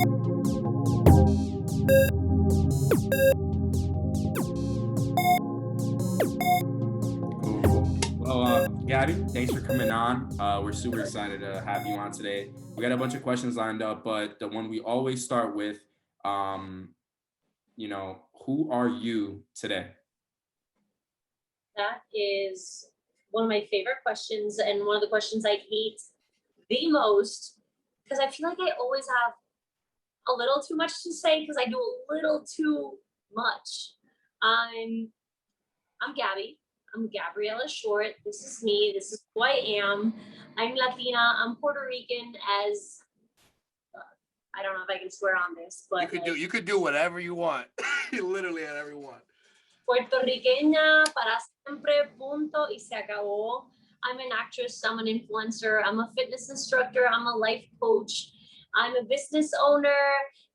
Gabby, thanks for coming on. We're super excited to have you on today. We got a bunch of questions lined up, but the one we always start with, who are you today? That is one of my favorite questions, and one of the questions I hate the most, because I feel like I always have a little too much to say because I do a little too much. I'm Gabby. I'm Gabriela Short. This is me. This is who I am. I'm Latina. I'm Puerto Rican. As I don't know if I can swear on this, but you could do whatever you want. Literally whatever you want. Puertorriqueña para siempre, punto y se acabó. I'm an actress, I'm an influencer, I'm a fitness instructor, I'm a life coach, I'm a business owner,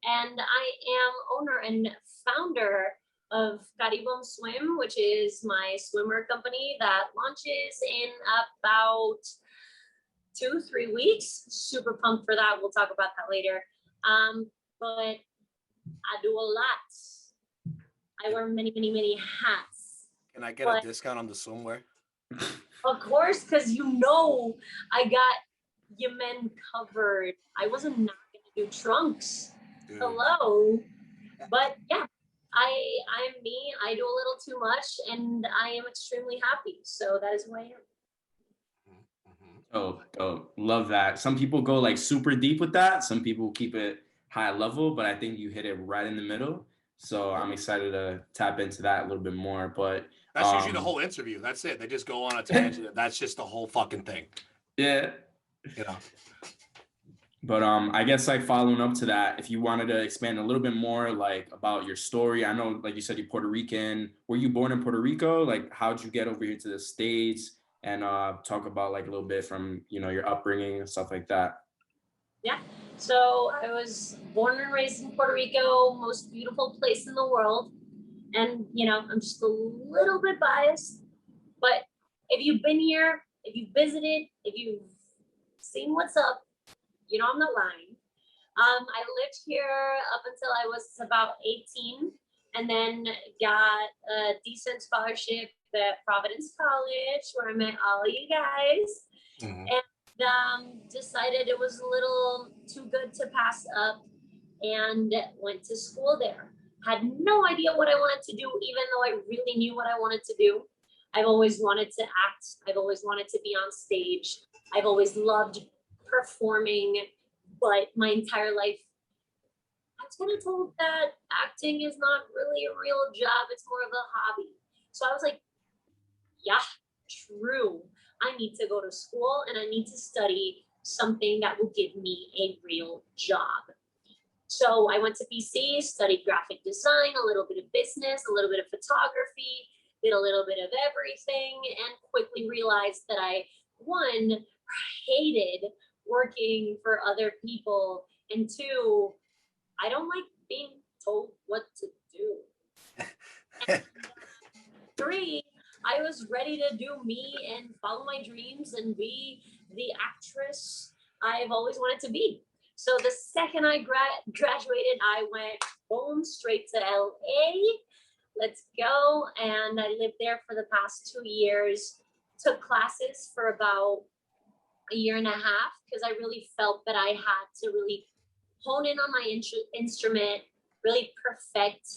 and I am owner and founder of Caribum Swim, which is my swimwear company that launches in about 2-3 weeks. Super pumped for that. We'll talk about that later. But I do a lot. I wear many, many, many hats. Can I get a discount on the swimwear? Of course, because I got you men covered. I wasn't not gonna do trunks. Dude. Hello. But yeah, I'm me. I do a little too much, and I am extremely happy. So that is who I am. Oh, love that. Some people go like super deep with that. Some people keep it high level, but I think you hit it right in the middle. So I'm excited to tap into that a little bit more. But that's usually the whole interview. That's it. They just go on a tangent. That's just the whole fucking thing. Yeah. You know. But I guess like following up to that, if you wanted to expand a little bit more like about your story. I know, like you said, you're Puerto Rican. Were you born in Puerto Rico? Like, how'd you get over here to the States? And talk about like a little bit from, your upbringing and stuff like that. Yeah. So I was born and raised in Puerto Rico, most beautiful place in the world. And, I'm just a little bit biased. But if you've been here, if you've visited, if you've seen what's up, I'm not lying. I lived here up until I was about 18, and then got a decent scholarship at Providence College, where I met all of you guys. Mm-hmm. And decided it was a little too good to pass up, and went to school there. Had no idea what I wanted to do, even though I really knew what I wanted to do. I've always wanted to act. I've always wanted to be on stage. I've always loved performing, but my entire life, I was kind of told that acting is not really a real job. It's more of a hobby. So I was like, yeah, true. I need to go to school and I need to study something that will give me a real job. So I went to BC, studied graphic design, a little bit of business, a little bit of photography, did a little bit of everything, and quickly realized that I, one, hated working for other people, and two, I don't like being told what to do. And three, I was ready to do me and follow my dreams and be the actress I've always wanted to be. So the second I graduated, I went boom, straight to LA. Let's go. And I lived there for the past 2 years, took classes for about a year and a half, because I really felt that I had to really hone in on my instrument, really perfect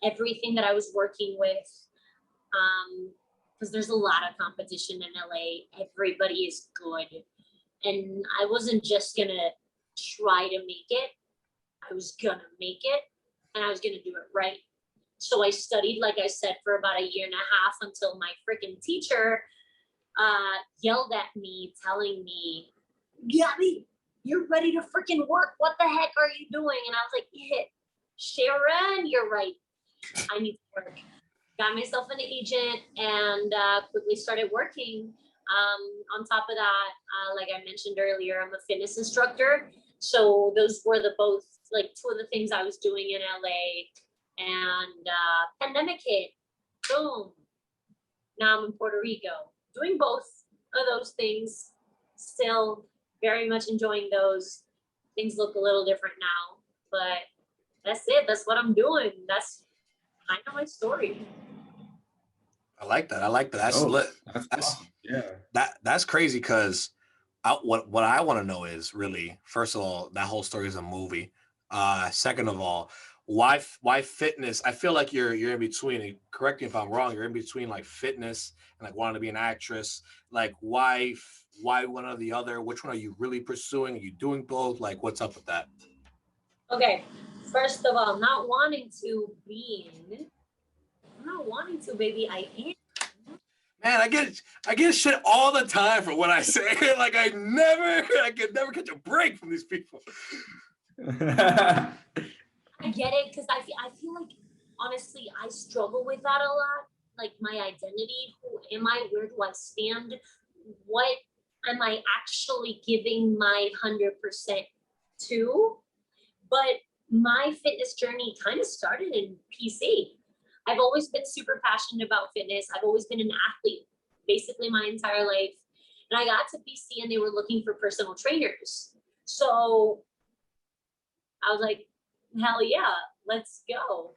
everything that I was working with. Because there's a lot of competition in LA. Everybody is good. And I wasn't just going to try to make it. I was going to make it, and I was going to do it right. So I studied, like I said, for about a year and a half, until my freaking teacher yelled at me, telling me, Gabby, you're ready to freaking work. What the heck are you doing? And I was like, yeah, Sharon, you're right. I need to work. Got myself an agent and quickly started working. On top of that, like I mentioned earlier, I'm a fitness instructor. So those were both two of the things I was doing in LA. And pandemic hit, boom. Now I'm in Puerto Rico, doing both of those things. Still very much enjoying those. Things look a little different now. but that's it. That's what I'm doing. That's kind of my story. I like that. I like that. That's lit. That's awesome. Yeah. That's crazy because what I want to know is really, first of all, that whole story is a movie. Second of all, why fitness? I feel like you're in between. Correct me if I'm wrong. You're in between like fitness and like wanting to be an actress. Like why one or the other? Which one are you really pursuing? Are you doing both? Like what's up with that? Okay, first of all, not wanting to, baby. I am. Man, I get shit all the time for what I say. Like I can never catch a break from these people. I get it because I feel like honestly I struggle with that a lot. Like my identity, who am I? Where do I stand? What am I actually giving my 100% to? But my fitness journey kind of started in PC. I've always been super passionate about fitness. I've always been an athlete basically my entire life. And I got to PC and they were looking for personal trainers. So I was like, hell yeah, let's go.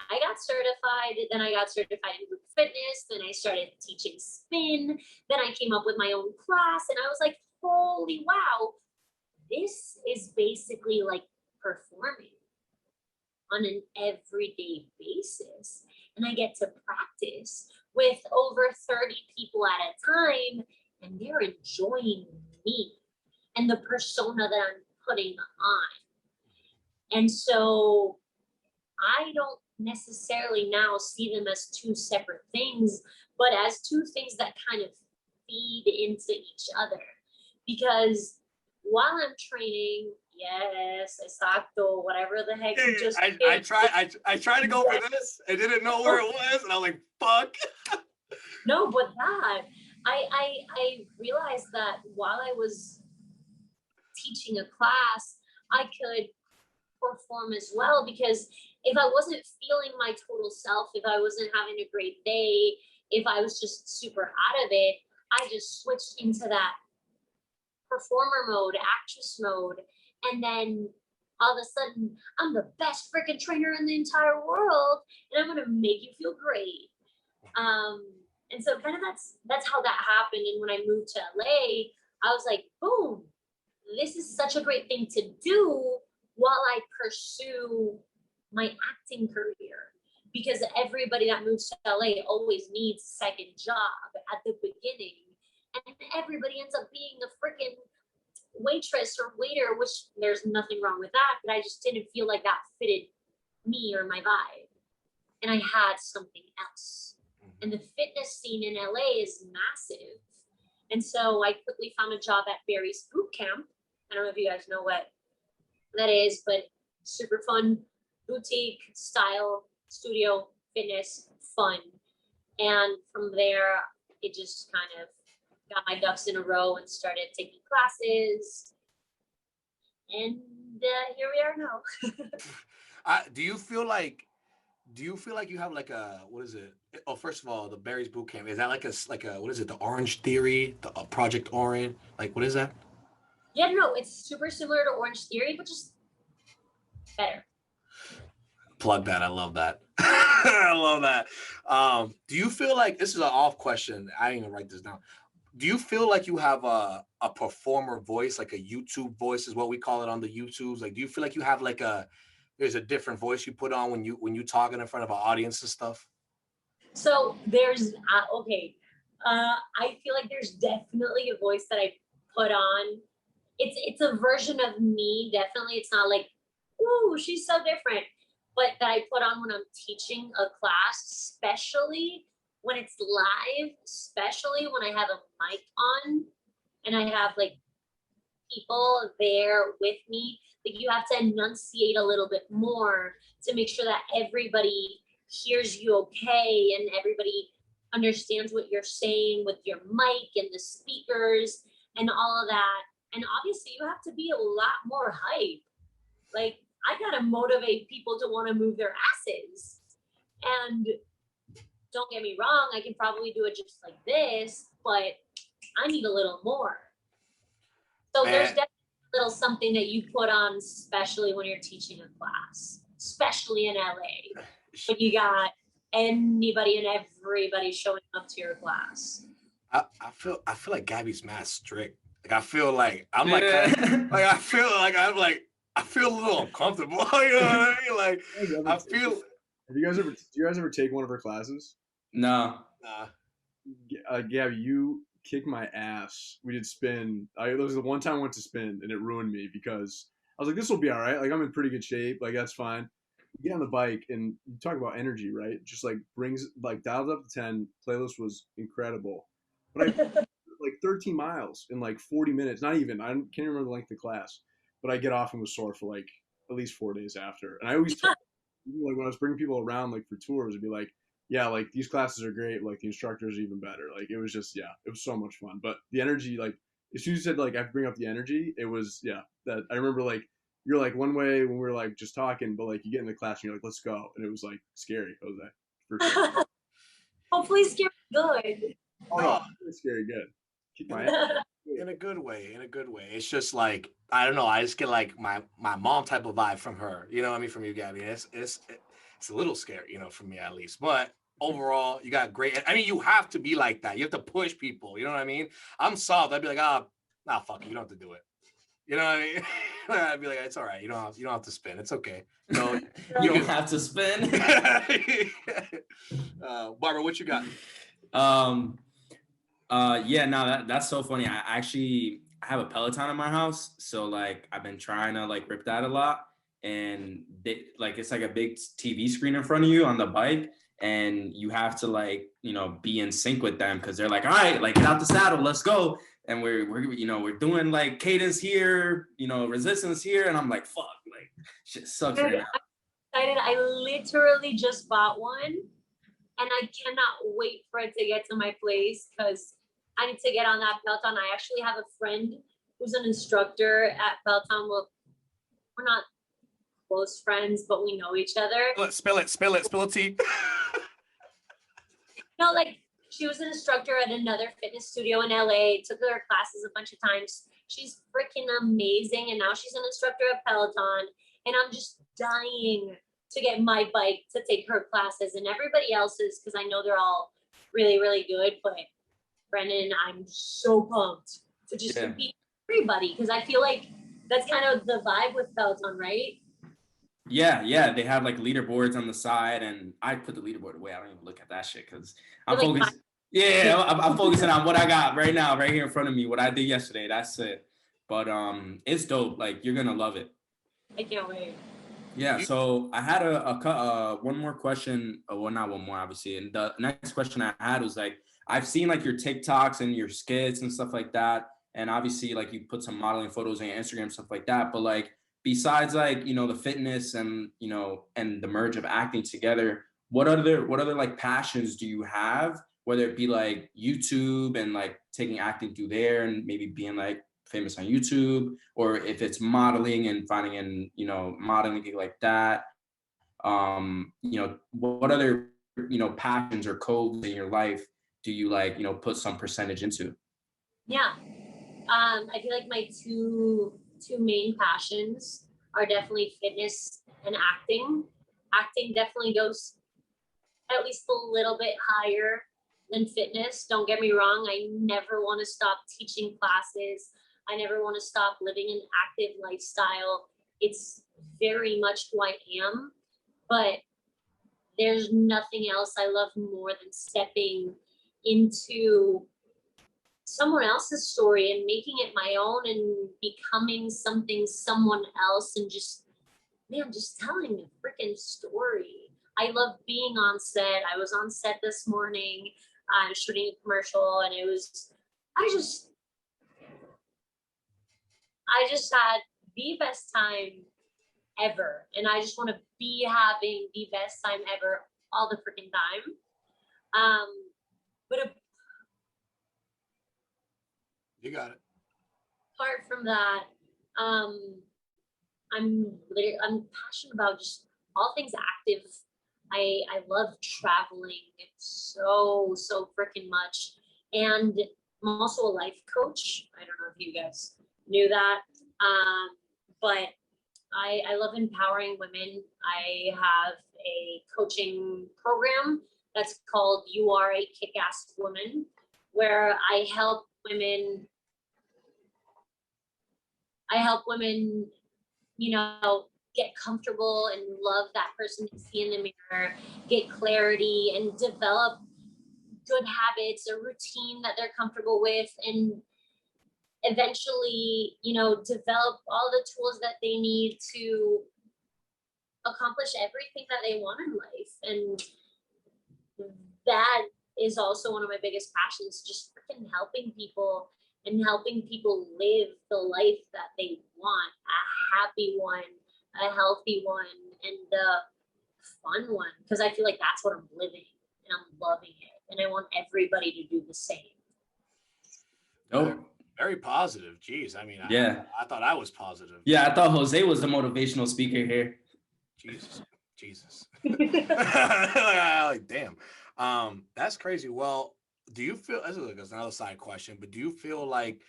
I got certified, then I got certified in group fitness, then I started teaching spin, then I came up with my own class, and I was like, holy wow, this is basically like performing on an everyday basis. And I get to practice with over 30 people at a time, and they're enjoying me and the persona that I'm putting on. And so I don't necessarily now see them as two separate things, but as two things that kind of feed into each other. Because while I'm training, yes, exacto, whatever the heck you just I tried to go for this. I didn't know where it was, and I was like, fuck. No, but that I realized that while I was teaching a class, I could perform as well, because if I wasn't feeling my total self, if I wasn't having a great day, if I was just super out of it, I just switched into that performer mode, actress mode, and then all of a sudden I'm the best freaking trainer in the entire world, and I'm gonna make you feel great. And so kind of that's how that happened. And when I moved to LA, I was like, boom, this is such a great thing to do while I pursue my acting career, because everybody that moves to LA always needs a second job at the beginning, and everybody ends up being a freaking waitress or waiter, which there's nothing wrong with that, but I just didn't feel like that fitted me or my vibe, and I had something else. And the fitness scene in LA is massive, and so I quickly found a job at Barry's Boot Camp. I don't know if you guys know what that is, but super fun boutique style studio fitness fun. And from there, it just kind of got my ducks in a row and started taking classes. And here we are now. Do you feel like you have like a, what is it? Oh, first of all, the Barry's Boot Camp, is that like a what is it? The Orange Theory, the Project Orange? Like, what is that? Yeah, no, it's super similar to Orange Theory, but just better. Plug that. I love that. I love that. Do you feel like, this is an off question, I didn't even write this down. Do you feel like you have a performer voice, like a YouTube voice is what we call it on the YouTubes? Like, do you feel like you have like there's a different voice you put on when you talking in front of an audience and stuff? So there's I feel like there's definitely a voice that I put on. It's a version of me, definitely. It's not like, ooh, she's so different, but that I put on when I'm teaching a class, especially when it's live, especially when I have a mic on and I have like people there with me. Like, you have to enunciate a little bit more to make sure that everybody hears you okay and everybody understands what you're saying with your mic and the speakers and all of that. And obviously you have to be a lot more hype. Like, I gotta motivate people to want to move their asses. And don't get me wrong, I can probably do it just like this, but I need a little more. So there's definitely little something that you put on, especially when you're teaching a class, especially in LA, when you got anybody and everybody showing up to your class. I feel like Gabby's mad strict. Like I feel like I'm like Yeah. like I feel like I feel a little uncomfortable. You know what I mean? Like I feel. Do you guys ever take one of her classes? No. Gabby, you kicked my ass. We did spin. There was the one time I went to spin and it ruined me because I was like, this will be all right. Like I'm in pretty good shape. Like that's fine. You get on the bike and you talk about energy, right? Just like dials up to 10. Playlist was incredible. But I like 13 miles in like 40 minutes. Not even. I can't remember the length of the class. But I get off and was sore for like at least 4 days after. And I always tell, like when I was bringing people around like for tours, it'd be like, yeah, like these classes are great. Like the instructors are even better. Like it was just, yeah, it was so much fun. But the energy, like as soon as you said like I have to bring up the energy, it was, yeah, that I remember like you're like one way when we were like just talking, but like you get in the class and you're like, let's go. And it was like scary, Jose. For sure. Hopefully scary good. Oh no, it's scary good. Keep my ass. In a good way. It's just like I don't know. I just get like my mom type of vibe from her. You know what I mean? From you, Gabby. It's a little scary, you know, for me at least. But overall, you got great. I mean, you have to be like that. You have to push people. You know what I mean? I'm soft. I'd be like, nah, fuck you. You don't have to do it. You know what I mean? I'd be like, it's all right. You don't have to spin. It's okay. No, you don't have to spin. Barbara, what you got? Yeah, no, that's so funny. I have a Peloton in my house, so like I've been trying to like rip that a lot, and it's like a big TV screen in front of you on the bike, and you have to like be in sync with them because they're like, all right, like get out the saddle, let's go, and we're doing like cadence here, resistance here, and I'm like, fuck, like shit sucks right now. I literally just bought one, and I cannot wait for it to get to my place because I need to get on that Peloton. I actually have a friend who's an instructor at Peloton. Well, we're not close friends, but we know each other. Spill it, tea. No, like she was an instructor at another fitness studio in LA, took her classes a bunch of times. She's freaking amazing. And now she's an instructor at Peloton. And I'm just dying to get my bike to take her classes and everybody else's because I know they're all really, really good. But Brennan, I'm so pumped to just compete with everybody because I feel like that's kind of the vibe with Peloton, right? Yeah, they have like leaderboards on the side, and I put the leaderboard away. I don't even look at that shit because I'm focused. Yeah, I'm focusing on what I got right now, right here in front of me, what I did yesterday. That's it. But it's dope. Like you're gonna love it. I can't wait. Yeah. So I had a one more question. Well, not one more, obviously. And the next question I had was like, I've seen like your TikToks and your skits and stuff like that, and obviously like you put some modeling photos on your Instagram, stuff like that. But like besides like the fitness and and the merge of acting together, what other like passions do you have? Whether it be like YouTube and like taking acting through there and maybe being like famous on YouTube, or if it's modeling and finding in modeling like that. What other passions or codes in your life do you like put some percentage into? Yeah, I feel like my two main passions are definitely fitness and acting. Acting definitely goes at least a little bit higher than fitness. Don't get me wrong, I never want to stop teaching classes. I never want to stop living an active lifestyle. It's very much who I am, but there's nothing else I love more than stepping into someone else's story and making it my own and becoming someone else and just telling a freaking story. I love being on set. I was on set this morning, shooting a commercial, and I just had the best time ever. And I just want to be having the best time ever all the freaking time. But you got it. Apart from that, I'm passionate about just all things active. I love traveling so freaking much, and I'm also a life coach. I don't know if you guys knew that. But I love empowering women. I have a coaching program that's called You Are a Kick-Ass Woman, where I help women, you know, get comfortable and love that person they see in the mirror, get clarity and develop good habits, a routine that they're comfortable with, and eventually, you know, develop all the tools that they need to accomplish everything that they want in life. And that is also one of my biggest passions, just freaking helping people and helping people live the life that they want, a happy one, a healthy one, and a fun one, because I feel like that's what I'm living and I'm loving it, and I want everybody to do the same. Oh, very positive. Jeez, I mean, yeah, I thought I was positive. Yeah, I thought Jose was the motivational speaker here. Jesus. Like, damn. That's crazy. Well, do you feel, this is another side question, but do you feel like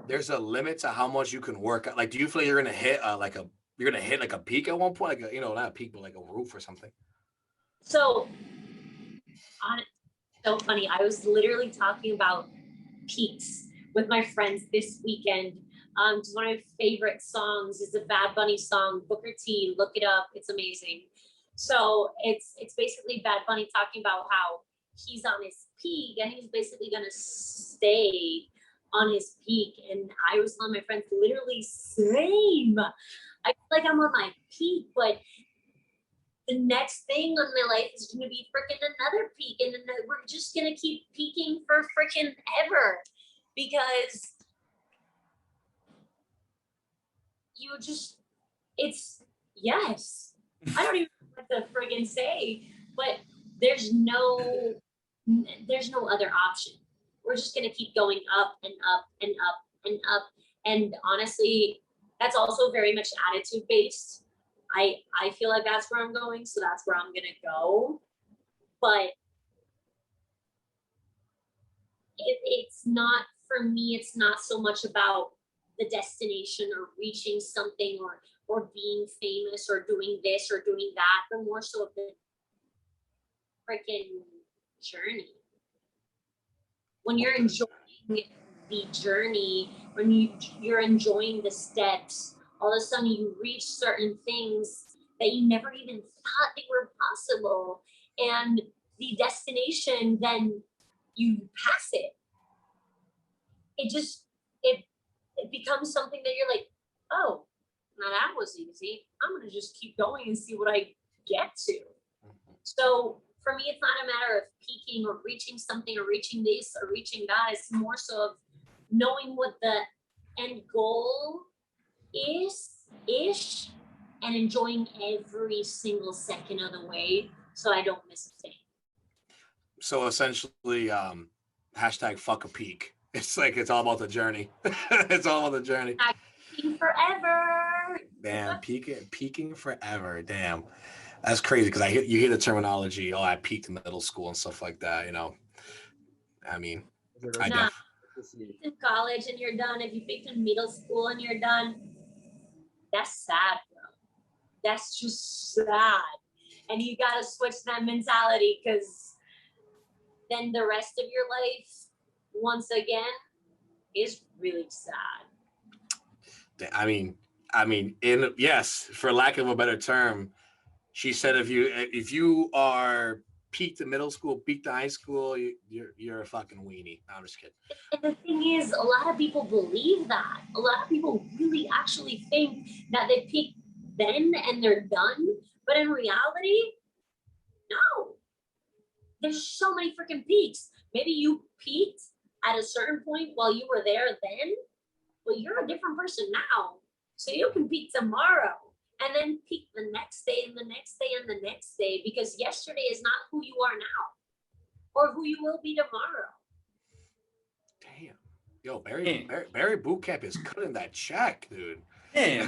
there's a limit to how much you can work? Like, do you feel you're gonna hit like a peak at one point, like not a peak, but like a roof or something? So funny. I was literally talking about peaks with my friends this weekend. Just one of my favorite songs is a Bad Bunny song, Booker T. Look it up. It's amazing. So it's basically Bad Bunny talking about how he's on his peak and he's basically gonna stay on his peak. And I was telling my friends, literally same. I feel like I'm on my peak, but the next thing on my life is gonna be freaking another peak, and then we're just gonna keep peaking for freaking ever, because yes. I don't even know what to friggin' say, but there's no other option. We're just gonna keep going up and up and up and up. And honestly, that's also very much attitude based. I feel like that's where I'm going, so that's where I'm gonna go. But it's not, for me, it's not so much about the destination or reaching something or being famous or doing this or doing that, but more so of the freaking journey. When you're enjoying the journey, when you're enjoying the steps, all of a sudden you reach certain things that you never even thought they were possible, and the destination, then you pass it. It becomes something that you're like, oh, now that was easy. I'm gonna just keep going and see what I get to. So for me, it's not a matter of peaking or reaching something or reaching this or reaching that. It's more so of knowing what the end goal is and enjoying every single second of the way so I don't miss a thing. So essentially, hashtag fuck a peak. It's like, it's all about the journey. It's all about the journey. Peaking forever. Damn, peaking forever. Damn. That's crazy, because you hear the terminology, oh, I peaked in middle school and stuff like that, you know. I mean, in college and you're done. If you peaked in middle school and you're done, that's sad, bro. That's just sad. And you gotta switch that mentality, because then the rest of your life, once again, is really sad. I mean, yes, for lack of a better term, she said if you are peaked in middle school, peaked in high school, you're a fucking weenie. No, I'm just kidding. And the thing is, a lot of people believe that. A lot of people really actually think that they peaked then and they're done. But in reality, no. There's so many freaking peaks. Maybe you peaked at a certain point while you were there then, but you're a different person now. So you can peak tomorrow and then peak the next day and the next day and the next day, because yesterday is not who you are now or who you will be tomorrow. Damn. Yo, Barry Bootcamp is cutting that check, dude. Damn.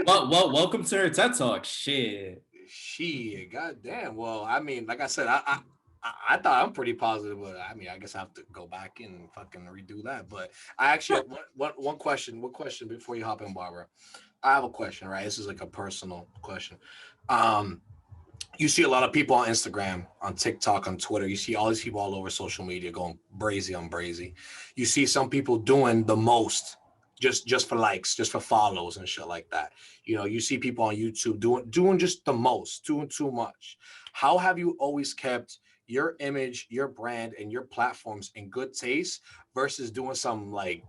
well, welcome to her TED Talk. Shit. Goddamn. Well, I mean, like I said, I thought I'm pretty positive, but I mean, I guess I have to go back and fucking redo that. But I actually have one question. One question before you hop in, Barbara. I have a question, right? This is like a personal question. Um, you see a lot of people on Instagram, on TikTok, on Twitter. You see all these people all over social media going brazy on brazy. You see some people doing the most just for likes, just for follows and shit like that. You know, you see people on YouTube doing just the most, doing too much. How have you always kept your image, your brand, and your platforms in good taste versus doing some like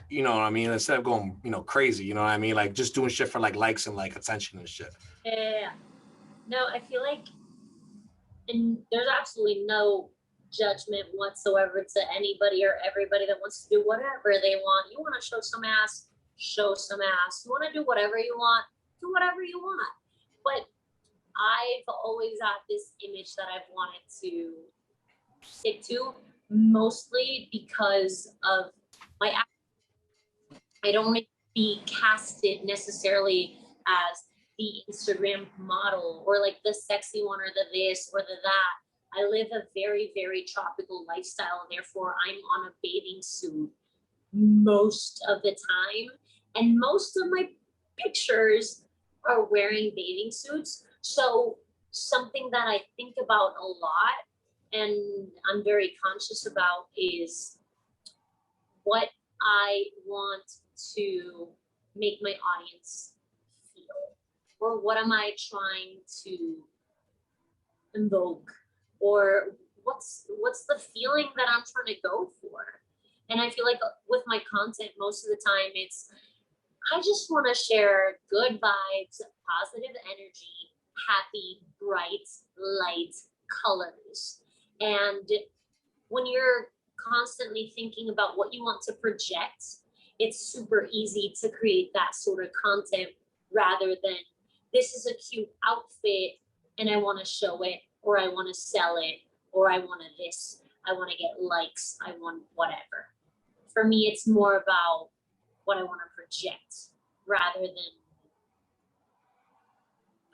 you know what I mean? Instead of going, crazy, you know what I mean? Like just doing shit for like likes and like attention and shit. Yeah. No, I feel like, and there's absolutely no judgment whatsoever to anybody or everybody that wants to do whatever they want. You want to show some ass, show some ass. You want to do whatever you want, do whatever you want. But I've always had this image that I've wanted to stick to, mostly because of my I don't want to be casted necessarily as the Instagram model or like the sexy one or the this or the that. I live a very, very tropical lifestyle, and therefore I'm on a bathing suit most of the time. And most of my pictures are wearing bathing suits. So something that I think about a lot and I'm very conscious about is what I want to make my audience feel, or what am I trying to invoke, or what's the feeling that I'm trying to go for. And I feel like with my content, most of the time it's I just want to share good vibes, positive energy, happy, bright, light colors. And when you're constantly thinking about what you want to project, it's super easy to create that sort of content rather than this is a cute outfit and I want to show it, or I want to sell it, or I want to this, I want to get likes, I want whatever. For me, it's more about what I want to project rather than,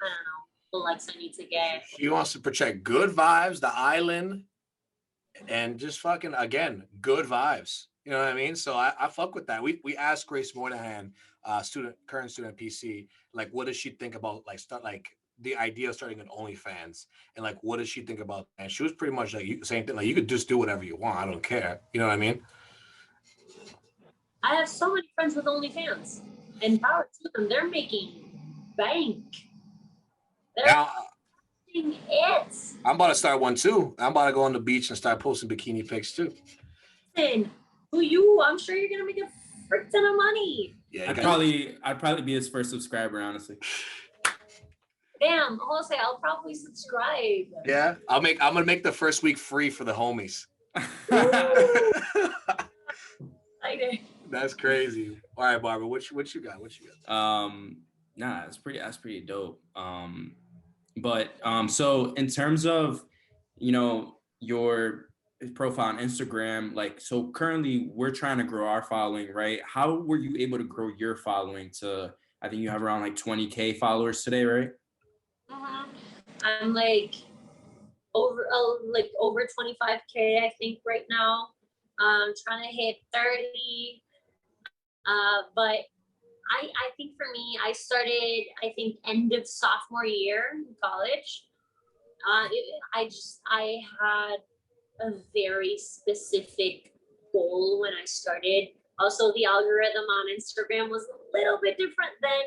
I don't know, the likes I need to get. She wants to project good vibes, the island, and just fucking again good vibes. You know what I mean? So I fuck with that. We asked Grace Moynihan, current student at PC, like what does she think about like the idea of starting an OnlyFans, and like what does she think about? And she was pretty much like same thing. Like you could just do whatever you want. I don't care. You know what I mean? I have so many friends with OnlyFans, and power to them. They're making bank. They're Now making it. I'm about to start one too. I'm about to go on the beach and start posting bikini pics too. Listen, who you? I'm sure you're gonna make a frick ton of money. Yeah, I'd probably be his first subscriber, honestly. Damn, Jose, I'll probably subscribe. Yeah, I'm gonna make the first week free for the homies. That's crazy. All right, Barbara, what you got? Nah, that's pretty dope. So in terms of, your profile on Instagram, like, so currently we're trying to grow our following, right? How were you able to grow your following to, I think you have around like 20K followers today, right? I'm like over 25K, I think right now. I'm trying to hit 30. But I think for me, I started, I think, end of sophomore year in college. I had a very specific goal when I started. Also, the algorithm on Instagram was a little bit different then,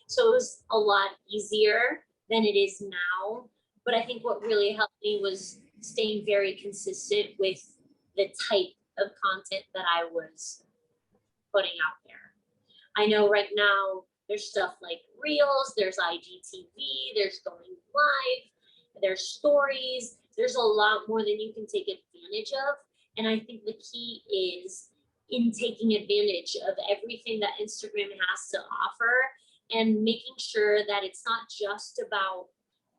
so it was a lot easier than it is now. But I think what really helped me was staying very consistent with the type of content that I was putting out there. I know right now there's stuff like Reels, there's IGTV, there's going live, there's stories. There's a lot more than you can take advantage of. And I think the key is in taking advantage of everything that Instagram has to offer and making sure that it's not just about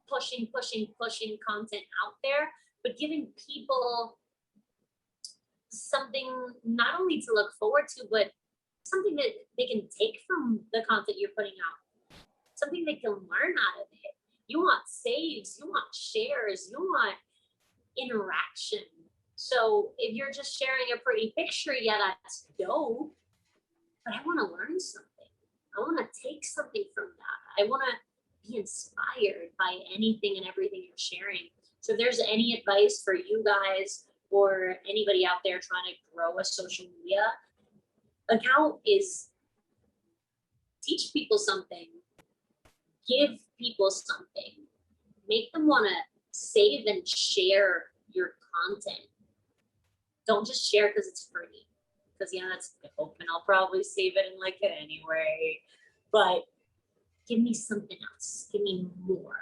pushing content out there, but giving people something not only to look forward to, but something that they can take from the content you're putting out, something they can learn out of it. You want saves, you want shares, you want interaction. So if you're just sharing a pretty picture, yeah, that's dope. But I want to learn something. I want to take something from that. I want to be inspired by anything and everything you're sharing. So if there's any advice for you guys or anybody out there trying to grow a social media account, is teach people something, give people something, make them want to save and share your content. Don't just share because it's free. Because yeah, that's dope, and I'll probably save it and like it anyway. But give me something else. Give me more.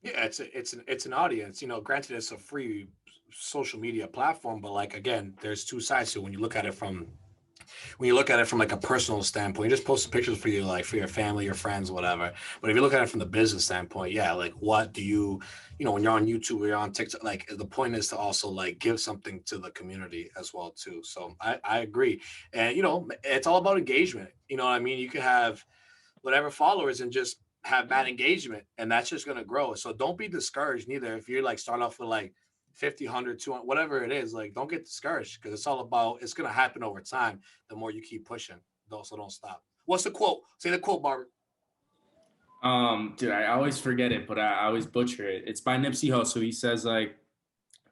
Yeah, it's an audience. You know, granted, it's a free social media platform, but like again, there's two sides to it. When you look at it from like a personal standpoint, you just post pictures for you, like for your family, your friends, whatever. But if you look at it from the business standpoint, yeah, like what do you, when you're on YouTube or you're on TikTok, like the point is to also like give something to the community as well too. So I agree. And it's all about engagement. You know what I mean? You could have whatever followers and just have bad engagement, and that's just going to grow. So don't be discouraged neither. If you're like start off with like 50, 100, 200, whatever it is, like don't get discouraged, because it's going to happen over time. The more you keep pushing, so don't stop. What's the quote? Say the quote, Barbara. Dude, I always forget it, but I always butcher it. It's by Nipsey Hussle. He says like,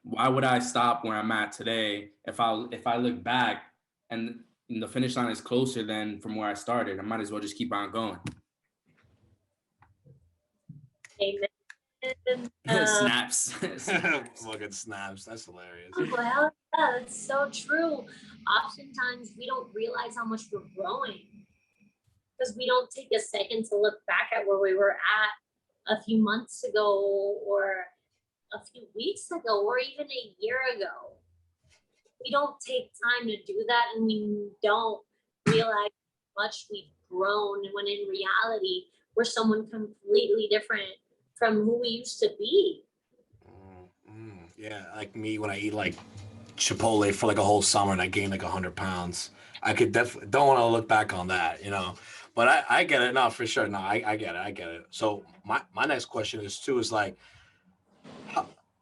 why would I stop where I'm at today if I look back and the finish line is closer than from where I started? I might as well just keep on going. Amen. Snaps. Fucking snaps. That's hilarious. Well, yeah, that's so true. Oftentimes we don't realize how much we're growing because we don't take a second to look back at where we were at a few months ago or a few weeks ago or even a year ago. We don't take time to do that, and we don't realize how much we've grown when in reality we're someone completely different from who we used to be. Yeah, like me when I eat like Chipotle for like a whole summer and I gained like 100 pounds. I could definitely don't want to look back on that, but I get it. No, for sure. No, I get it. So my next question is like,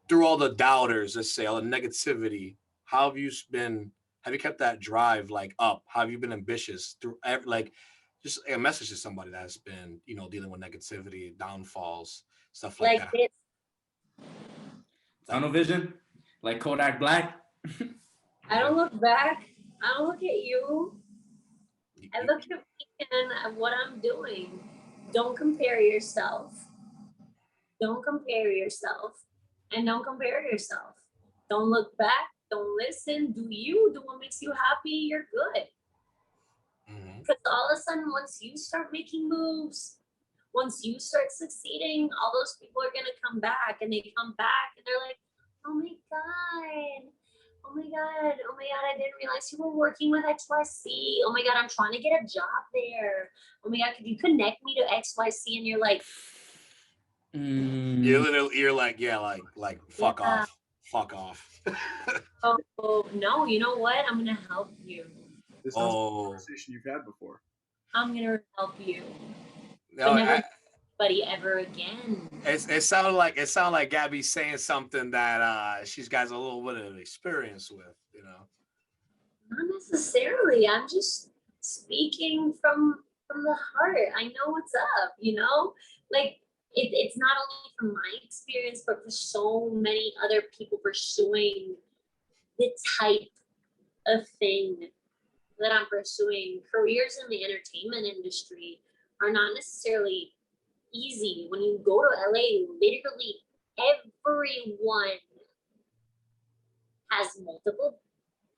through all the doubters, let's say all the negativity, how have you kept that drive like up? How have you been ambitious through like just a message to somebody that's been, dealing with negativity, downfalls, stuff like that. This. Tunnel vision, like Kodak Black. I don't look back. I don't look at you. I look at me and at what I'm doing. Don't compare yourself. Don't compare yourself. And don't compare yourself. Don't look back. Don't listen. Do what makes you happy. You're good. Because all of a sudden, once you start making moves, once you start succeeding, all those people are going to come back, and they come back and they're like, oh my God, I didn't realize you were working with XYZ. Oh my God, I'm trying to get a job there. Oh my God, could you connect me to XYZ? And you're like, You're like, yeah, like fuck off. Oh no, you know what? I'm gonna help you. This sounds like a conversation you've had before. I'm gonna help you. No, but never anybody ever again. It sounded like Gabby's saying something that she's got a little bit of experience with, Not necessarily. I'm just speaking from the heart. I know what's up, like it's not only from my experience, but for so many other people pursuing the type of thing that I'm pursuing. Careers in the entertainment industry are not necessarily easy. When you go to LA, literally everyone has multiple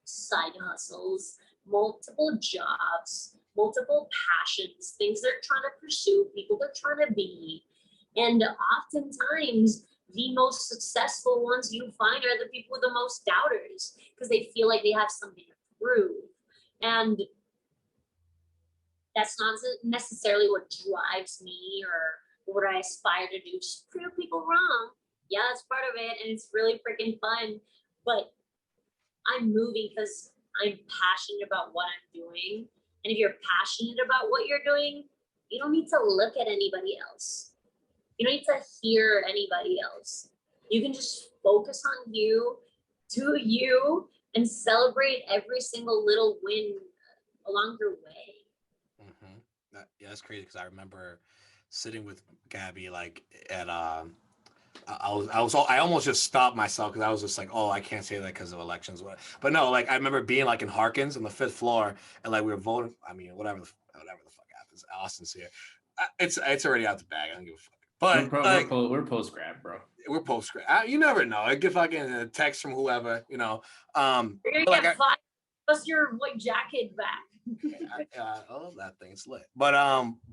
side hustles, multiple jobs, multiple passions, things they're trying to pursue, people they're trying to be. And oftentimes, the most successful ones you find are the people with the most doubters because they feel like they have something to prove. And that's not necessarily what drives me or what I aspire to do. Just prove people wrong. Yeah, that's part of it. And it's really freaking fun. But I'm moving because I'm passionate about what I'm doing. And if you're passionate about what you're doing, you don't need to look at anybody else. You don't need to hear anybody else. You can just focus on you, do you, and celebrate every single little win along your way. Yeah, that's crazy because I remember sitting with Gabby like at I almost just stopped myself because I was just like, oh, I can't say that because of elections. But no, like I remember being like in Harkins on the 5th floor and like we were voting. I mean, whatever the fuck happens. Austin's here. It's already out the bag. I don't give a fuck. But we're post grad, bro. We're post grad. You never know. I get fucking a text from whoever, you know. You're gonna get 5 plus your white jacket back. I love that thing. It's lit. But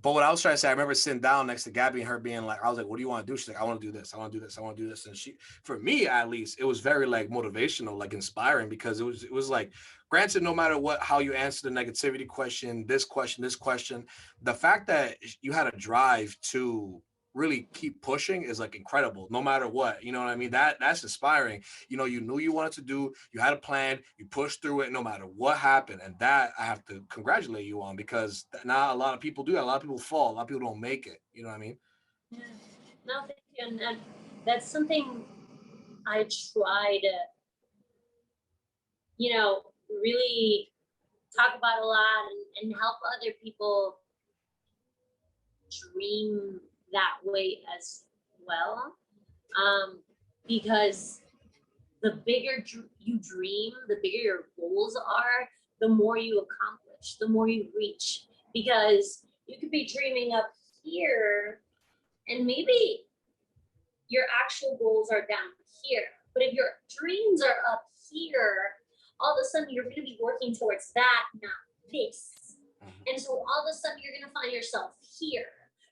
what I was trying to say, I remember sitting down next to Gabby and her being like, I was like, what do you want to do? She's like, I want to do this. I want to do this. I want to do this. And she, for me at least, it was very like motivational, like inspiring because it was like, granted, no matter how you answer the negativity question, this question, the fact that you had a drive to really keep pushing is like incredible no matter what, you know what I mean? That's inspiring. You know, you knew you wanted to do, you had a plan, you pushed through it no matter what happened, and that I have to congratulate you on because not a lot of people do that. A lot of people fall, a lot of people don't make it, you know what I mean? Yeah. No, thank you. And that's something I try to, you know, really talk about a lot and help other people dream that way as well, because the bigger you dream, the bigger your goals are, the more you accomplish, the more you reach, because you could be dreaming up here and maybe your actual goals are down here, but if your dreams are up here, all of a sudden you're going to be working towards that, not this. And so all of a sudden you're going to find yourself here,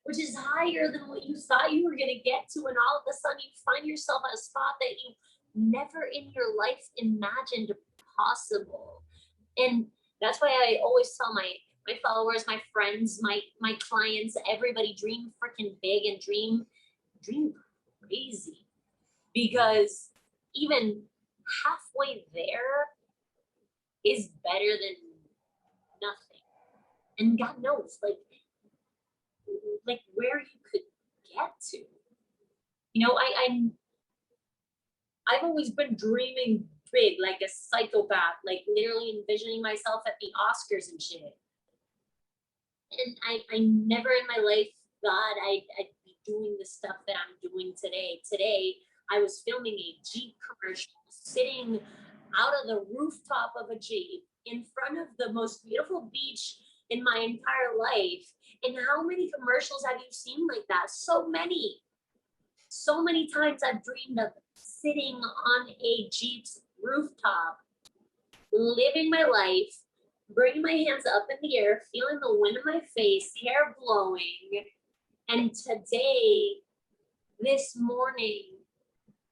which is higher than what you thought you were going to get to. And all of a sudden you find yourself at a spot that you never in your life imagined possible. And that's why I always tell my followers, my friends, my clients, everybody, dream freaking big and dream crazy, because even halfway there is better than nothing. And God knows, like where you could get to. You know, I've always been dreaming big, like a psychopath, like literally envisioning myself at the Oscars and shit. And I never in my life thought I'd be doing the stuff that I'm doing today. Today, I was filming a Jeep commercial, sitting out of the rooftop of a Jeep in front of the most beautiful beach in my entire life. And how many commercials have you seen like that? So many times I've dreamed of sitting on a Jeep's rooftop, living my life, bringing my hands up in the air, feeling the wind in my face, hair blowing. And today, this morning,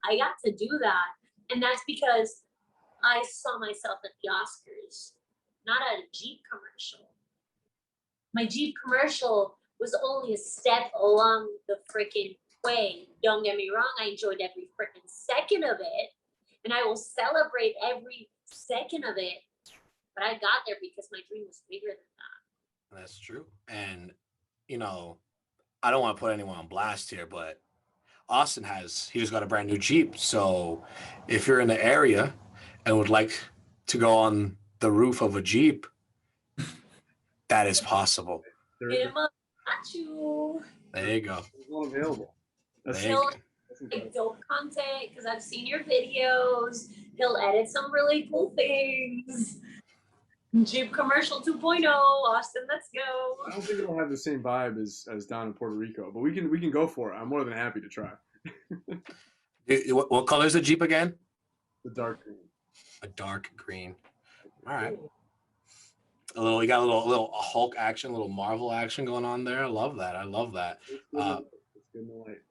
I got to do that. And that's because I saw myself at the Oscars, not at a Jeep commercial. My Jeep commercial was only a step along the freaking way. Don't get me wrong, I enjoyed every freaking second of it, and I will celebrate every second of it. But I got there because my dream was bigger than that. That's true. And, you know, I don't want to put anyone on blast here, but Austin he just got a brand new Jeep. So if you're in the area and would like to go on the roof of a Jeep, that is possible. Hit him up. Got you. There you go. There's one available. He'll make dope content because I've seen your videos. He'll edit some really cool things. Jeep commercial 2.0, Austin, let's go. I don't think it'll have the same vibe as down in Puerto Rico, but we can go for it. I'm more than happy to try. What color is the Jeep again? The dark green. A dark green. All right. You got a little Hulk action, a little Marvel action going on there. I love that. It's good in the light.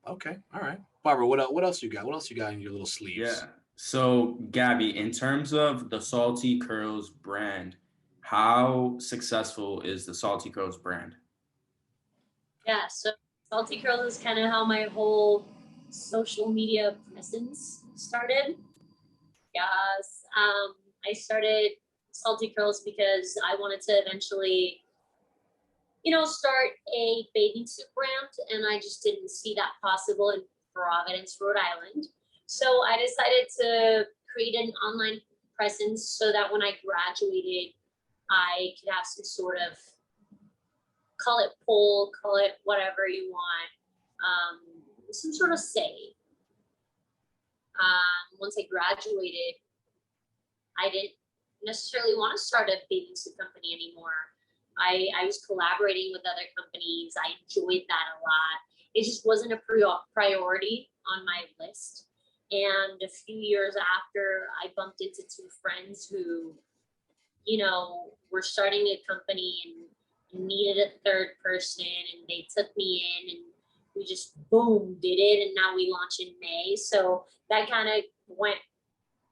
Okay. All right. Barbara, what else you got? What else you got in your little sleeves? Yeah. So, Gabby, in terms of the SaltyCurls brand, how successful is the SaltyCurls brand? Yeah, so SaltyCurls is kind of how my whole social media presence started. Yes, I started SaltyCurls because I wanted to eventually, start a bathing suit brand, and I just didn't see that possible in Providence, Rhode Island. So I decided to create an online presence so that when I graduated, I could have some sort of, call it poll, call it whatever you want, some sort of say. Once I graduated, I didn't necessarily want to start a bathing suit company anymore. I was collaborating with other companies. I enjoyed that a lot. It just wasn't a priority on my list. And a few years after, I bumped into two friends who, you know, were starting a company and needed a third person, and they took me in, and we just boom did it, and now we launch in May. So that kind of went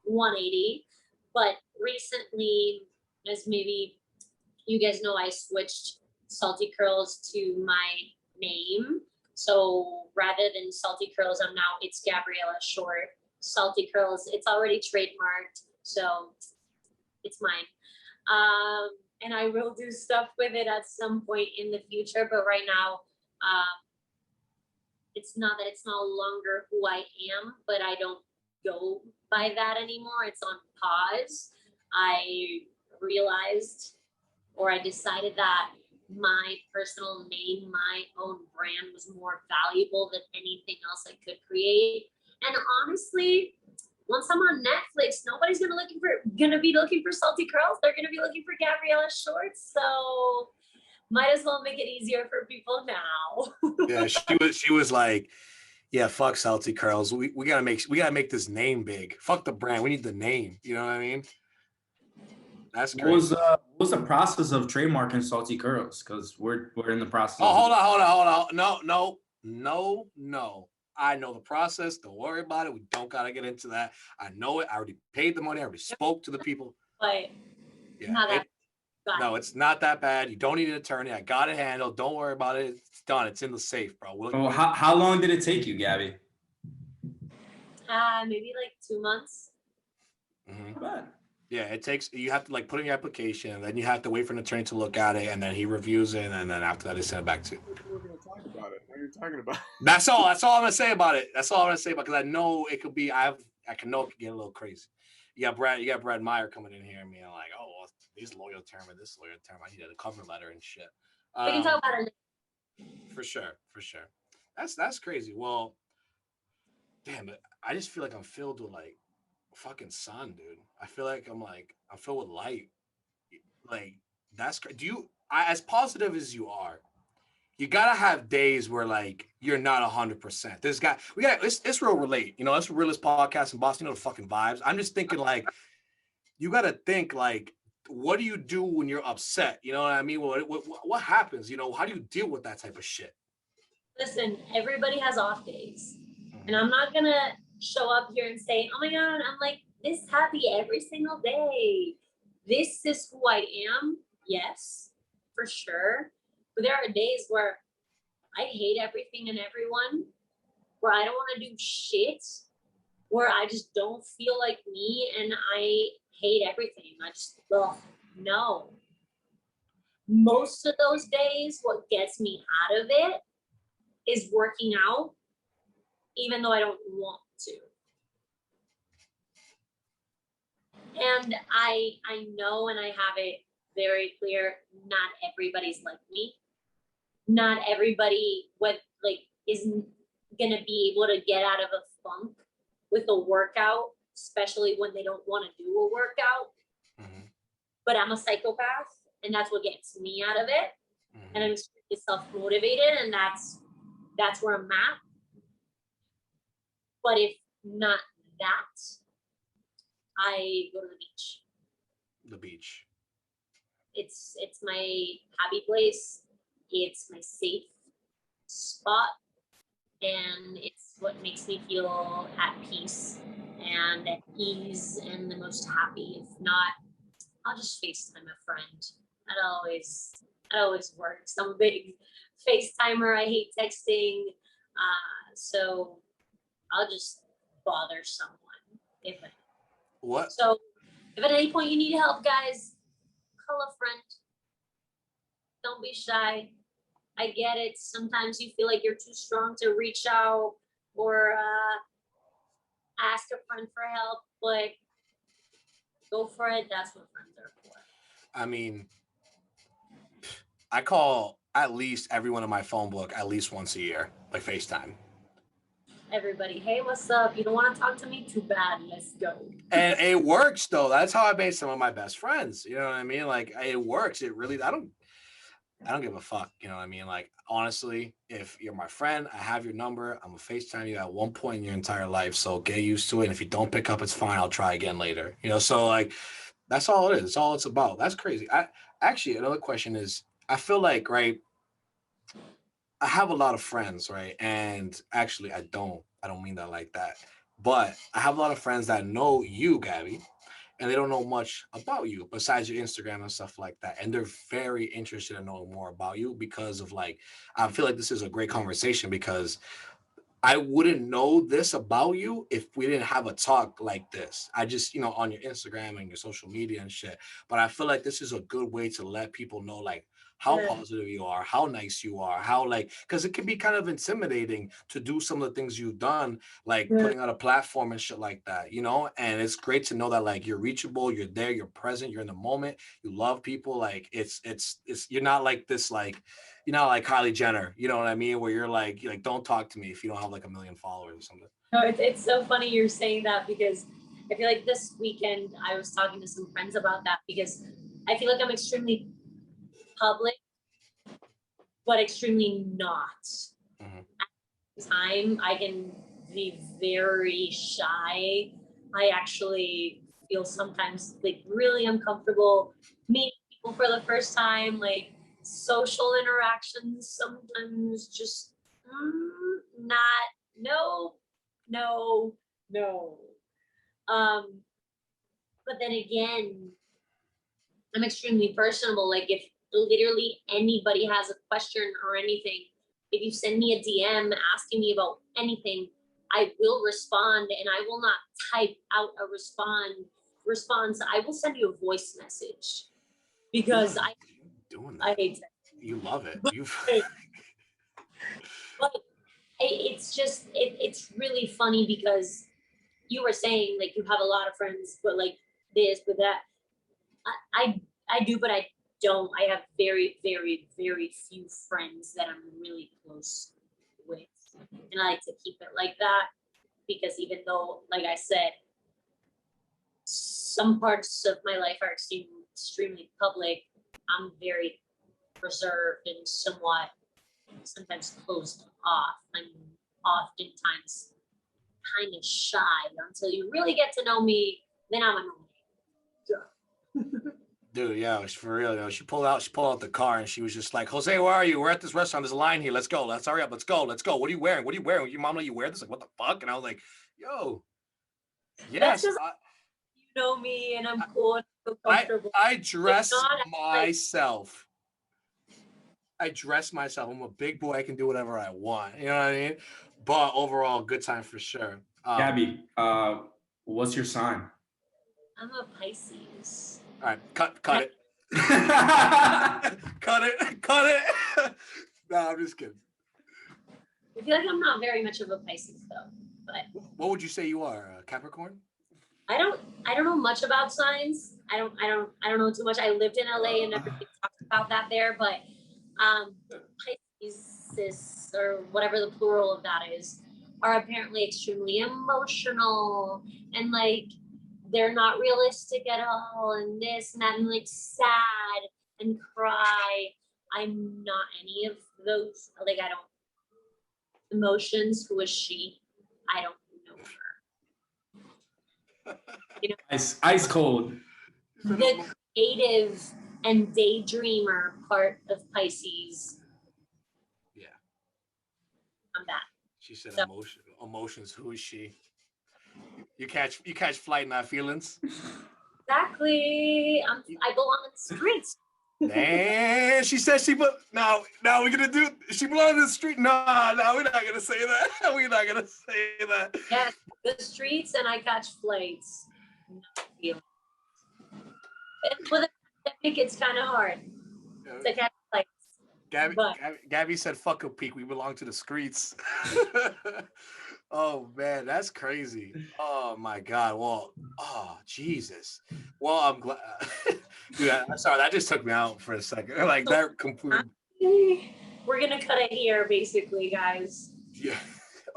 180. But recently, as maybe you guys know, I switched SaltyCurls to my name. So rather than SaltyCurls, it's Gabriela short. SaltyCurls, it's already trademarked, so it's mine. And I will do stuff with it at some point in the future, but right now, it's not that it's no longer who I am, but I don't go by that anymore. It's on pause. I realized, or I decided that my personal name, my own brand was more valuable than anything else I could create. And honestly, once I'm on Netflix, nobody's gonna be looking for SaltyCurls. They're gonna be looking for Gabriela Shorts. So might as well make it easier for people now. Yeah, she was like, yeah, fuck SaltyCurls. We gotta make this name big. Fuck the brand. We need the name. You know what I mean? That's crazy. What was the process of trademarking SaltyCurls? Because we're in the process. Oh, hold on. No. I know the process. Don't worry about it. We don't gotta get into that. I know it. I already paid the money. I already spoke to the people. But Yeah. No, it's not that bad. You don't need an attorney. I got it handled. Don't worry about it. It's done. It's in the safe, bro. How long did it take you, Gabby? Maybe like 2 months. Mm-hmm. Not bad. Yeah, you have to like put in your application, and then you have to wait for an attorney to look at it, and then he reviews it, and then after that, they send it back to you. We're going to talk about it. What are you talking about? That's all I'm gonna say about it. That's all I'm gonna say about it, because I know it could be. I know it could get a little crazy. You got Brad Meyer coming in here and being like, oh, well, this lawyer term and this lawyer term. I needed a cover letter and shit. We can talk about it. For sure. That's crazy. Well, damn it. I just feel like I'm filled with like fucking sun, dude. I feel like I'm filled with light. Like that's crazy. As positive as you are, you gotta have days where like you're not 100%. It's real relate. You know, it's the realest podcast in Boston. You know the fucking vibes. I'm just thinking like, you gotta think like, what do you do when you're upset? You know what I mean? What happens? You know, how do you deal with that type of shit? Listen, everybody has off days, and I'm not gonna show up here and say, oh my God, I'm like this happy every single day. This is who I am. Yes, for sure. But there are days where I hate everything and everyone, where I don't want to do shit, where I just don't feel like me, and I hate everything. I just, no. Most of those days, what gets me out of it is working out, even though I don't want to. And I know, and I have it very clear, not everybody's like me. Not everybody isn't gonna be able to get out of a funk with a workout, especially when they don't want to do a workout. Mm-hmm. But I'm a psychopath, and that's what gets me out of it. Mm-hmm. And I'm extremely self-motivated, and that's where I'm at. But if not that, I go to the beach. The beach. It's my happy place. It's my safe spot, and it's what makes me feel at peace and at ease and the most happy. If not, I'll just FaceTime a friend. That always works. I'm a big FaceTimer. I hate texting, so I'll just bother someone if I. What? So if at any point you need help, guys, call a friend. Don't be shy. I get it. Sometimes you feel like you're too strong to reach out. or ask a friend for help, but go for it. That's what friends are for. I mean, I call at least everyone in my phone book at least once a year, like FaceTime. Everybody, hey, what's up? You don't want to talk to me? Too bad. Let's go. And it works though. That's how I made some of my best friends. You know what I mean? Like it works. It really. I don't give a fuck. You know what I mean? Like honestly, if you're my friend, I have your number. I'm gonna FaceTime you at one point in your entire life. So get used to it. And if you don't pick up, it's fine. I'll try again later. You know. So like, that's all it is. It's all it's about. That's crazy. I actually another question is. I feel like right. I have a lot of friends, right? And actually, I don't mean that like that. But I have a lot of friends that know you, Gabby, and they don't know much about you besides your Instagram and stuff like that. And they're very interested in knowing more about you because of like, I feel like this is a great conversation because I wouldn't know this about you if we didn't have a talk like this. I just, you know, on your Instagram and your social media and shit. But I feel like this is a good way to let people know like how positive you are, how nice you are, how like, because it can be kind of intimidating to do some of the things you've done, like putting out a platform and shit like that, you know? And it's great to know that like you're reachable, you're there, you're present, you're in the moment, you love people. Like it's you're not like this, like, you're not like Kylie Jenner, you know what I mean? Where you're like don't talk to me if you don't have like 1 million followers or something. No, it's so funny you're saying that because I feel like this weekend I was talking to some friends about that because I feel like I'm extremely public, but extremely not. Mm-hmm. At the time, I can be very shy. I actually feel sometimes like really uncomfortable meeting people for the first time, like social interactions sometimes just not, no. But then again, I'm extremely personable. Like if literally anybody has a question or anything, if you send me a DM asking me about anything, I will respond, and I will not type out a response. I will send you a voice message because I hate that. You love it. But it's just it's really funny because you were saying like you have a lot of friends, but like this, but that. I do, but I don't. I have very, very, very few friends that I'm really close with. And I like to keep it like that because even though, like I said, some parts of my life are extremely public, I'm very reserved and sometimes closed off. I'm oftentimes kind of shy until you really get to know me, then I'm annoying. Dude, yeah, for real. You know, she pulled out the car and she was just like, Jose, where are you? We're at this restaurant. There's a line here. Let's go. Let's hurry up. Let's go. What are you wearing? Your mom let you wear this? Like, what the fuck? And I was like, yo, yes. You know me and I'm cool and so comfortable. I dress myself. I dress myself. I'm a big boy. I can do whatever I want. You know what I mean? But overall, good time for sure. Gabby, what's your sign? I'm a Pisces. All right, cut it. cut it. No, I'm just kidding. I feel like I'm not very much of a Pisces though. But what would you say you are? Capricorn? I don't know much about signs. I don't know too much. I lived in LA and everything talks about that there, but Pisces, or whatever the plural of that is, are apparently extremely emotional and like they're not realistic at all, and this and that, and like sad and cry. I'm not any of those. Like I don't emotions. Who is she? I don't know her. You know, ice cold. The creative and daydreamer part of Pisces. Yeah, I'm that. She said emotions. Who is she? You catch flight in our feelings. Exactly. I belong in the streets. Man, she said now we're gonna do she belongs in the street. No, we're not gonna say that. We're not gonna say that. Yeah, the streets and I catch flights. With a pandemic, it's kind of hard to catch flights. Gabby said, fuck a peak. We belong to the streets. Oh man, that's crazy. Oh my God. Well, oh Jesus. Well, I'm glad. Dude, I'm sorry. That just took me out for a second. Like that completely. We're gonna cut it here, basically, guys. Yeah.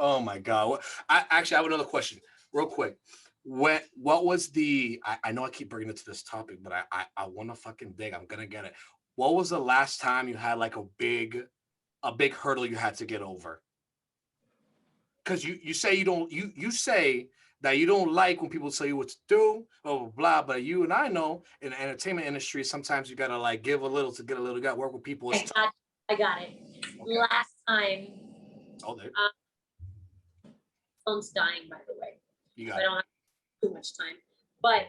Oh my God. I have another question, real quick. What was the? I know I keep bringing it to this topic, but I want to fucking dig. I'm gonna get it. What was the last time you had like a big hurdle you had to get over? Because you say you don't you say that you don't like when people tell you what to do, blah blah blah. But you and I know in the entertainment industry, sometimes you gotta like give a little to get a little. You gotta work with people. I got it. Okay. Last time. Oh, there. Phone's dying, by the way. You got I don't have too much time. But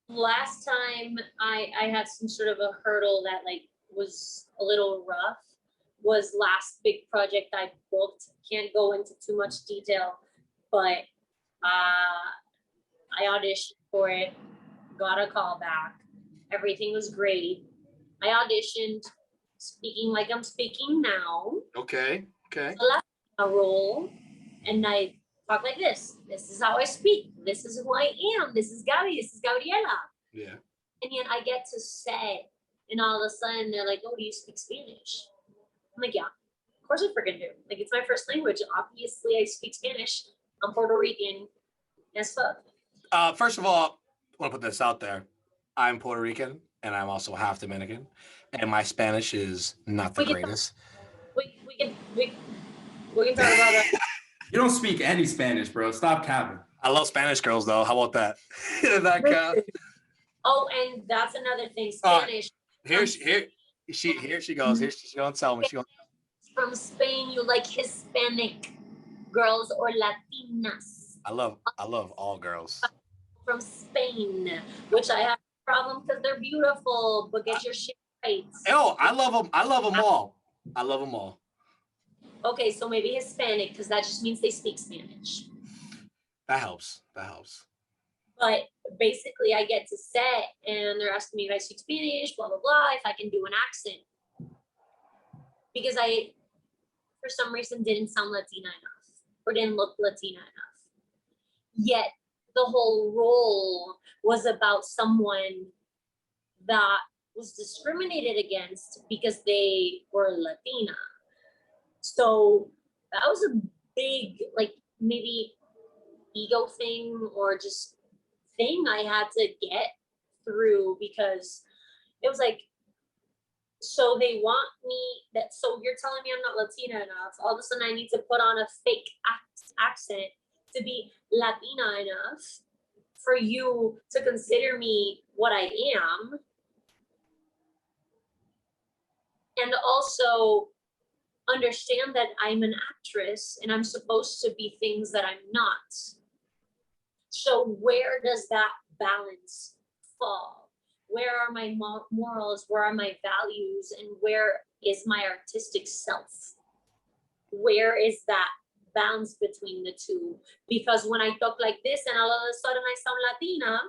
last time I had some sort of a hurdle that like was a little rough was last big project I booked. Can't go into too much detail, but I auditioned for it, got a call back. Everything was great. I auditioned, speaking like I'm speaking now. Okay. Okay. A role, and I talk like this. This is how I speak. This is who I am. This is Gabby. This is Gabriela. Yeah. And yet I get to say, and all of a sudden they're like, "Oh, do you speak Spanish?" I'm like, "Yeah, of course I freaking do. Like, it's my first language. Obviously, I speak Spanish. I'm Puerto Rican as fuck." First of all, I want to put this out there. I'm Puerto Rican, and I'm also half Dominican, and my Spanish is not the greatest. We can talk about that. You don't speak any Spanish, bro. Stop capping. I love Spanish girls, though. How about that? That count? Oh, and that's another thing. Spanish. Here she goes. Here she's gonna tell me. From Spain, you like Hispanic girls or Latinas? I love all girls. From Spain, which I have a problem because they're beautiful, but get your shit right. Oh, I love them. I love them all. I love them all. Okay, so maybe Hispanic, because that just means they speak Spanish. That helps. But basically, I get to set, and they're asking me if I speak Spanish, blah, blah, blah, if I can do an accent. Because I, for some reason, didn't sound Latina enough, or didn't look Latina enough. Yet, the whole role was about someone that was discriminated against because they were Latina. So that was a big, like, maybe ego thing or just thing I had to get through, because it was like, so they want me that, so you're telling me I'm not Latina enough. All of a sudden I need to put on a fake accent to be Latina enough for you to consider me what I am. And also understand that I'm an actress and I'm supposed to be things that I'm not. So where does that balance fall? Where are my morals? Where are my values? And where is my artistic self? Where is that balance between the two? Because when I talk like this and all of a sudden I sound Latina,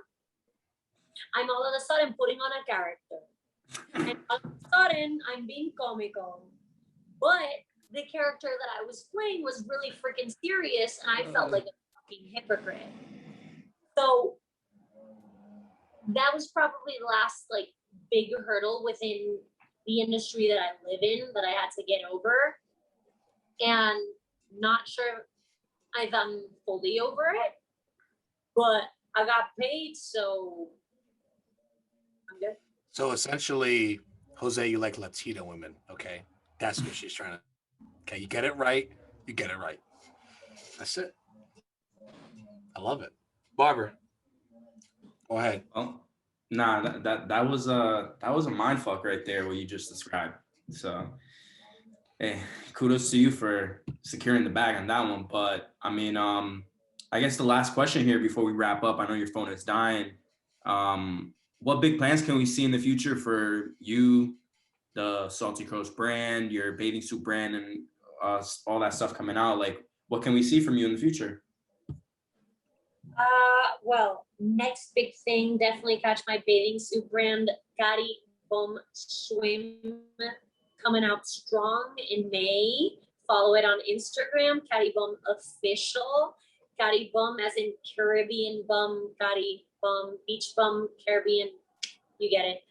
I'm all of a sudden putting on a character. And all of a sudden I'm being comical. But the character that I was playing was really freaking serious, and I felt like a fucking hypocrite. So that was probably the last like big hurdle within the industry that I live in that I had to get over. And not sure if I'm fully over it, but I got paid, so I'm good. So essentially, Jose, you like Latina women, okay? That's what she's trying to. Okay, you get it right. You get it right. That's it. I love it. Barber, go ahead. Well, nah, that was a mind fuck right there what you just described. So, hey, kudos to you for securing the bag on that one. But I mean, I guess the last question here before we wrap up. I know your phone is dying. What big plans can we see in the future for you, the SaltyCurls brand, your bathing suit brand, and all that stuff coming out? Like, what can we see from you in the future? Well, next big thing, definitely catch my bathing suit brand, Caribum Swim, coming out strong in May, follow it on Instagram, Caribum Official. Caribum as in Caribbean bum, Caribum, beach bum, Caribbean, you get it.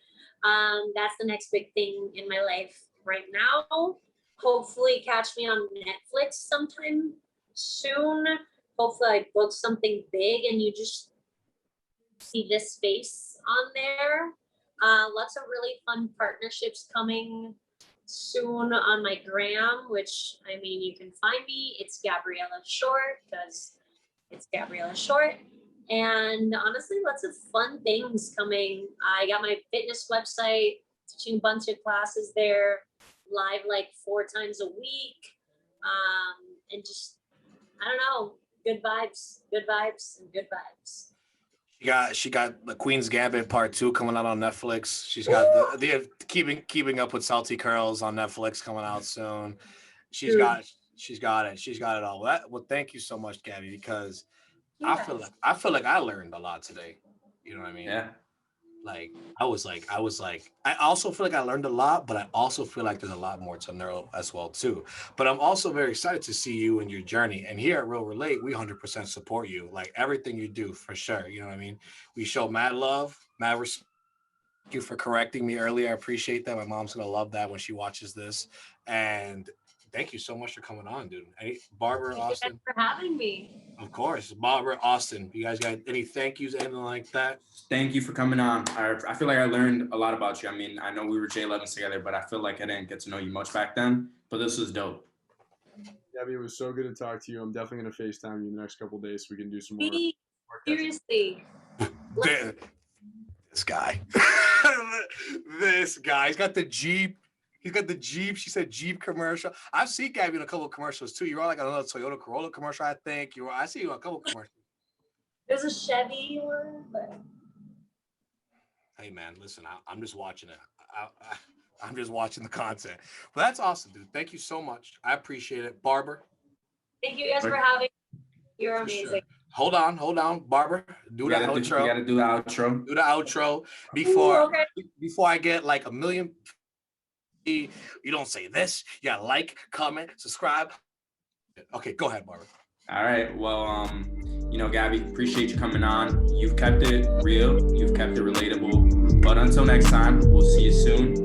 That's the next big thing in my life right now. Hopefully catch me on Netflix sometime soon. Hopefully I book something big and you just see this space on there. Lots of really fun partnerships coming soon on my gram, which, I mean, you can find me. It's Gabriela Short, because it's Gabriela Short. And honestly, lots of fun things coming. I got my fitness website, teaching a bunch of classes there, live like 4 times a week. And just, I don't know, good vibes, and good vibes. She got the Queen's Gambit Part 2 coming out on Netflix. She's got the keeping up with SaltyCurls on Netflix coming out soon. She's got it all. Well, thank you so much, Gabby, because I feel like I learned a lot today. You know what I mean? Yeah. Like I also feel like I learned a lot, but I also feel like there's a lot more to know as well too. But I'm also very excited to see you and your journey. And here at Real Relate, we 100% support you. Like everything you do, for sure. You know what I mean? We show mad love, mad respect. Thank you for correcting me earlier. I appreciate that. My mom's gonna love that when she watches this. And thank you so much for coming on, dude. Hey, Barbara, Austin. Thank you guys for having me. Of course, Barbara, Austin. You guys got any thank yous, anything like that? Thank you for coming on. I feel like I learned a lot about you. I mean, I know we were J11s together, but I feel like I didn't get to know you much back then. But this was dope. Gabby, it was so good to talk to you. I'm definitely gonna FaceTime you in the next couple of days so we can do some more. Seriously. This guy. This guy. He's got the Jeep. She said Jeep commercial. I've seen Gabby in a couple of commercials too. You're on like another Toyota Corolla commercial, I think. I see you in a couple of commercials. There's a Chevy one, but hey man, listen, I'm just watching it. I'm just watching the content. But that's awesome, dude. Thank you so much. I appreciate it. Barbara. thank you guys for having me. You're amazing. Sure. Hold on, Barbara. Do the outro. You gotta do the outro. Do the outro before I get like 1 million. You don't say this. You gotta like, comment, subscribe. Okay, go ahead, Barbara. All right. Well, Gabby, appreciate you coming on. You've kept it real. You've kept it relatable. But until next time, we'll see you soon.